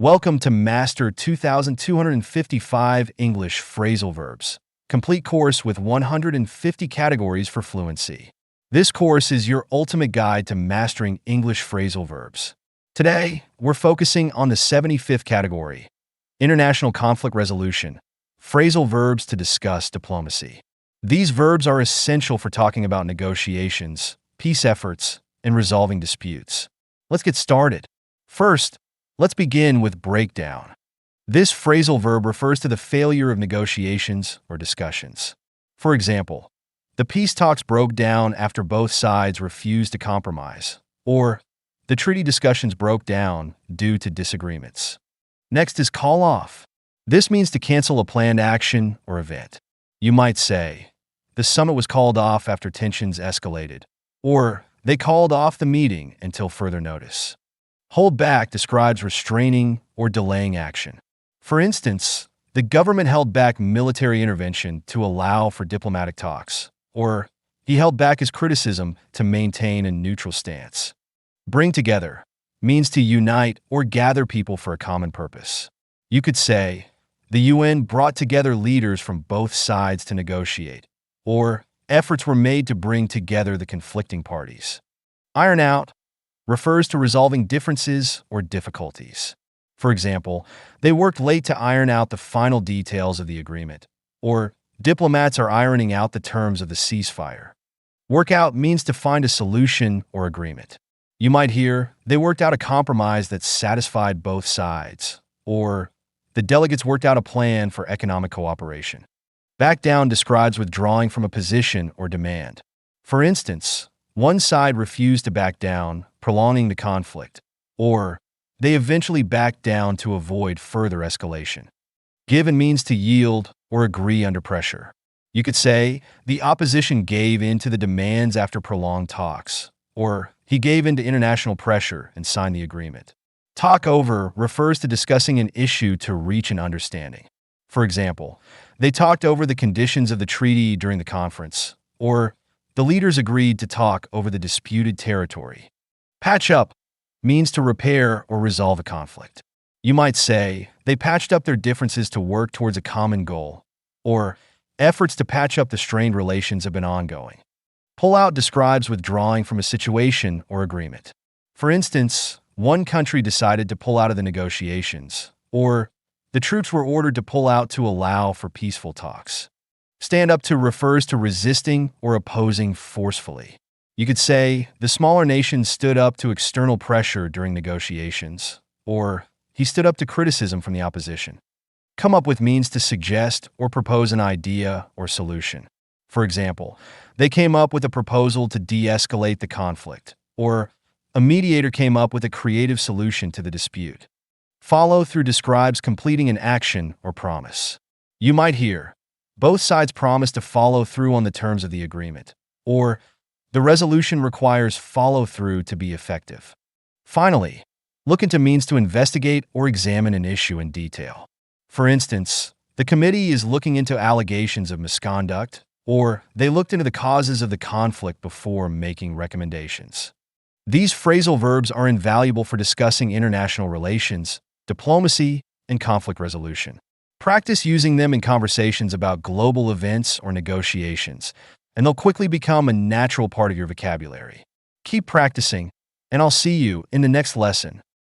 Welcome to Master 2255 English Phrasal Verbs, complete course with 150 categories for fluency. This course is your ultimate guide to mastering English phrasal verbs. Today, we're focusing on the 75th category, International Conflict Resolution, phrasal verbs to discuss diplomacy. These verbs are essential for talking about negotiations, peace efforts, and resolving disputes. Let's get started. First, let's begin with breakdown. This phrasal verb refers to the failure of negotiations or discussions. For example, the peace talks broke down after both sides refused to compromise, or the treaty discussions broke down due to disagreements. Next is call off. This means to cancel a planned action or event. You might say, the summit was called off after tensions escalated, or they called off the meeting until further notice. Hold back describes restraining or delaying action. For instance, the government held back military intervention to allow for diplomatic talks, or he held back his criticism to maintain a neutral stance. Bring together means to unite or gather people for a common purpose. You could say, the UN brought together leaders from both sides to negotiate, or efforts were made to bring together the conflicting parties. Iron out refers to resolving differences or difficulties. For example, they worked late to iron out the final details of the agreement, or diplomats are ironing out the terms of the ceasefire. Work out means to find a solution or agreement. You might hear, they worked out a compromise that satisfied both sides, or the delegates worked out a plan for economic cooperation. Back down describes withdrawing from a position or demand. For instance, one side refused to back down, prolonging the conflict, or they eventually backed down to avoid further escalation. Give in means to yield or agree under pressure. You could say, the opposition gave in to the demands after prolonged talks, or he gave in to international pressure and signed the agreement. Talk over refers to discussing an issue to reach an understanding. For example, they talked over the conditions of the treaty during the conference, or the leaders agreed to talk over the disputed territory. Patch up means to repair or resolve a conflict. You might say, they patched up their differences to work towards a common goal, or efforts to patch up the strained relations have been ongoing. Pull out describes withdrawing from a situation or agreement. For instance, one country decided to pull out of the negotiations, or the troops were ordered to pull out to allow for peaceful talks. Stand up to refers to resisting or opposing forcefully. You could say, the smaller nation stood up to external pressure during negotiations, or he stood up to criticism from the opposition. Come up with means to suggest or propose an idea or solution. For example, they came up with a proposal to de-escalate the conflict, or a mediator came up with a creative solution to the dispute. Follow through describes completing an action or promise. You might hear, both sides promise to follow through on the terms of the agreement, or the resolution requires follow-through to be effective. Finally, look into means to investigate or examine an issue in detail. For instance, the committee is looking into allegations of misconduct, or they looked into the causes of the conflict before making recommendations. These phrasal verbs are invaluable for discussing international relations, diplomacy, and conflict resolution. Practice using them in conversations about global events or negotiations, and they'll quickly become a natural part of your vocabulary. Keep practicing, and I'll see you in the next lesson.